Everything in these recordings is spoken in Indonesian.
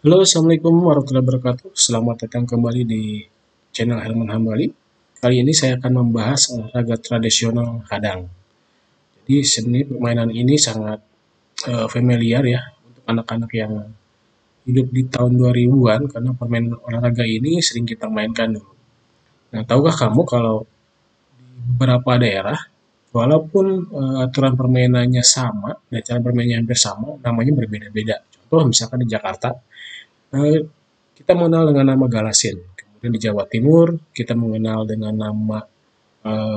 Halo, Assalamualaikum warahmatullahi wabarakatuh. Selamat datang kembali di channel Herman Hambali. Kali ini saya akan membahas olahraga tradisional Hadang. Jadi sebenarnya permainan ini sangat familiar ya untuk anak-anak yang hidup di tahun 2000-an karena permainan olahraga ini sering kita mainkan dulu. Nah, tahukah kamu kalau di beberapa daerah walaupun aturan permainannya sama dan cara permainannya hampir sama, namanya berbeda-beda. Contoh misalkan di Jakarta, eh, kita mengenal dengan nama Galasin. Kemudian di Jawa Timur kita mengenal dengan nama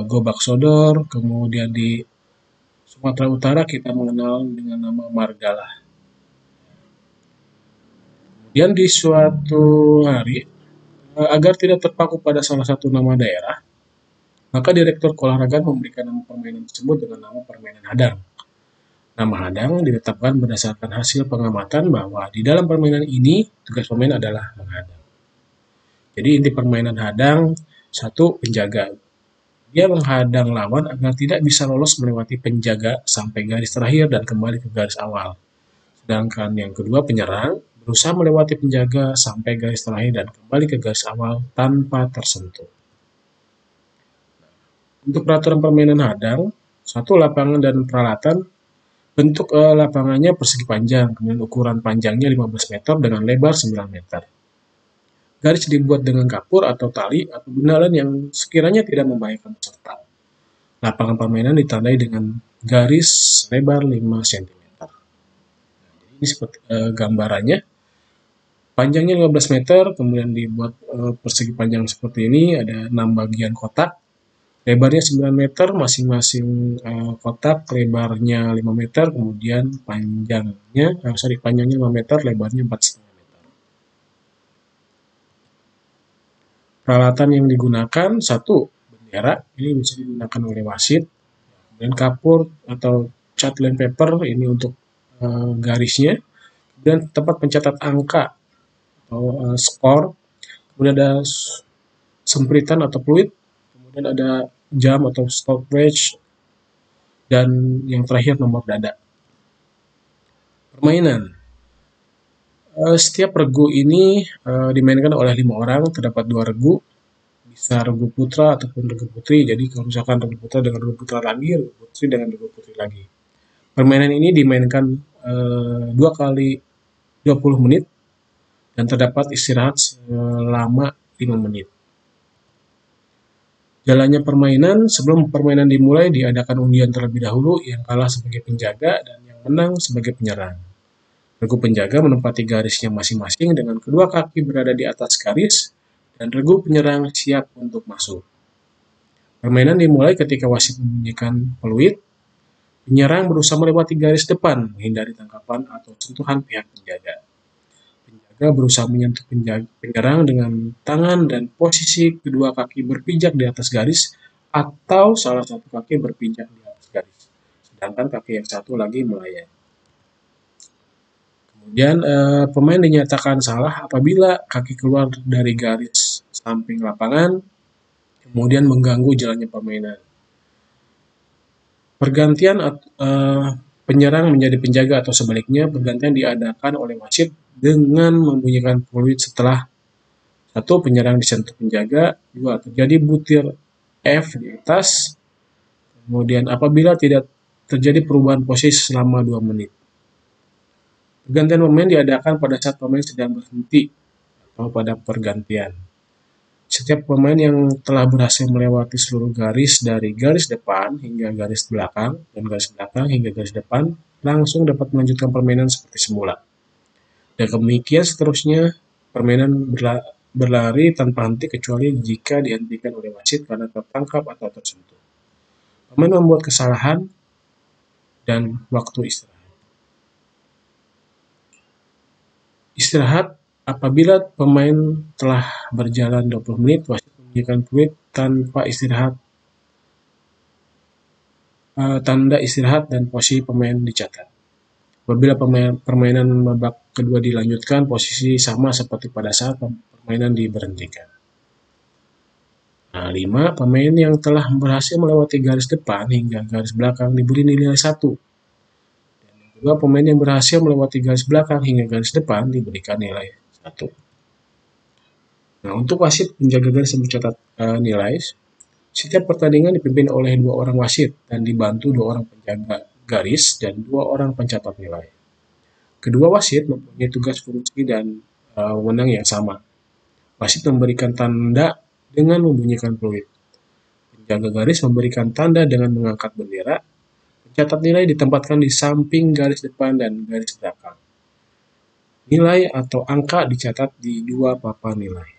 Gobak Sodor. Kemudian di Sumatera Utara kita mengenal dengan nama Margalah. Kemudian di suatu hari, agar tidak terpaku pada salah satu nama daerah, maka Direktur Keolahragaan memberikan nama permainan tersebut dengan nama permainan Hadang. Nama Hadang ditetapkan berdasarkan hasil pengamatan bahwa di dalam permainan ini tugas pemain adalah menghadang. Jadi inti permainan Hadang, satu, penjaga. Dia menghadang lawan agar tidak bisa lolos melewati penjaga sampai garis terakhir dan kembali ke garis awal. Sedangkan yang kedua, penyerang berusaha melewati penjaga sampai garis terakhir dan kembali ke garis awal tanpa tersentuh. Untuk peraturan permainan hadang, satu, lapangan dan peralatan. Bentuk lapangannya persegi panjang, kemudian ukuran panjangnya 15 meter dengan lebar 9 meter. Garis dibuat dengan kapur atau tali atau benda lain yang sekiranya tidak membahayakan peserta. Lapangan permainan ditandai dengan garis lebar 5 cm. Ini seperti gambarannya. Panjangnya 15 meter, kemudian dibuat persegi panjang seperti ini, ada 6 bagian kotak. Lebarnya 9 meter, masing-masing kotak lebarnya 5 meter, kemudian panjangnya 5 meter, lebarnya 4,5 meter. Peralatan yang digunakan, satu, bendera, ini bisa digunakan oleh wasit. Kemudian kapur atau cat line paper, ini untuk garisnya. Kemudian tempat pencatat angka atau skor. Kemudian ada sempritan atau fluid. Kemudian ada jam atau stopwatch. Dan yang terakhir nomor dada. Permainan. Setiap regu ini dimainkan oleh 5 orang, terdapat 2 regu, bisa regu putra ataupun regu putri. Jadi kalau misalkan regu putra dengan regu putra lagi, regu putri dengan regu putri lagi. Permainan ini dimainkan 2 kali 20 menit dan terdapat istirahat selama 5 menit. Jalannya permainan, sebelum permainan dimulai diadakan undian terlebih dahulu, yang kalah sebagai penjaga dan yang menang sebagai penyerang. Regu penjaga menempati garisnya masing-masing dengan kedua kaki berada di atas garis dan regu penyerang siap untuk masuk. Permainan dimulai ketika wasit membunyikan peluit. Penyerang berusaha melewati garis depan, menghindari tangkapan atau sentuhan pihak penjaga. Penjaga berusaha menyentuh penyerang dengan tangan dan posisi kedua kaki berpijak di atas garis atau salah satu kaki berpijak di atas garis, sedangkan kaki yang satu lagi melayang. Kemudian pemain dinyatakan salah apabila kaki keluar dari garis samping lapangan, kemudian mengganggu jalannya permainan. Pergantian penyerang menjadi penjaga atau sebaliknya, pergantian diadakan oleh wasit dengan membunyikan peluit setelah 1. Penyerang disentuh penjaga, 2. Terjadi butir F di atas, kemudian apabila tidak terjadi perubahan posisi selama 2 menit. Pergantian pemain diadakan pada saat pemain sedang berhenti atau pada pergantian. Setiap pemain yang telah berhasil melewati seluruh garis dari garis depan hingga garis belakang dan garis belakang hingga garis depan langsung dapat melanjutkan permainan seperti semula. Dan demikian seterusnya, permainan berlari tanpa henti kecuali jika dihentikan oleh wasit karena tertangkap atau tersentuh. Pemain membuat kesalahan dan waktu istirahat. Istirahat apabila pemain telah berjalan 20 menit, wasit memberikan peluit tanpa istirahat, tanda istirahat dan posisi pemain dicatat. Apabila permainan babak kedua dilanjutkan, posisi sama seperti pada saat permainan diberhentikan. Nah, 5. Pemain yang telah berhasil melewati garis depan hingga garis belakang diberi nilai 1. Dan yang kedua, pemain yang berhasil melewati garis belakang hingga garis depan diberikan nilai 1. Nah, untuk wasit penjaga garis yang mencatat nilai, setiap pertandingan dipimpin oleh 2 orang wasit dan dibantu 2 orang penjaga garis dan 2 orang pencatat nilai. Kedua wasit mempunyai tugas fungsi dan wewenang yang sama. Wasit memberikan tanda dengan membunyikan peluit. Penjaga garis memberikan tanda dengan mengangkat bendera. Pencatat nilai ditempatkan di samping garis depan dan garis belakang. Nilai atau angka dicatat di 2 papan nilai.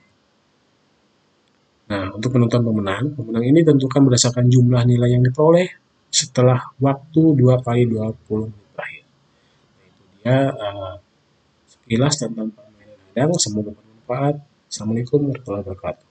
Nah, untuk penentuan pemenang, pemenang ini ditentukan berdasarkan jumlah nilai yang diperoleh setelah waktu 2 kali 20 menit terakhir. Nah, itu dia sekilas tentang permainan hadang. Semoga bermanfaat. Assalamualaikum warahmatullahi wabarakatuh.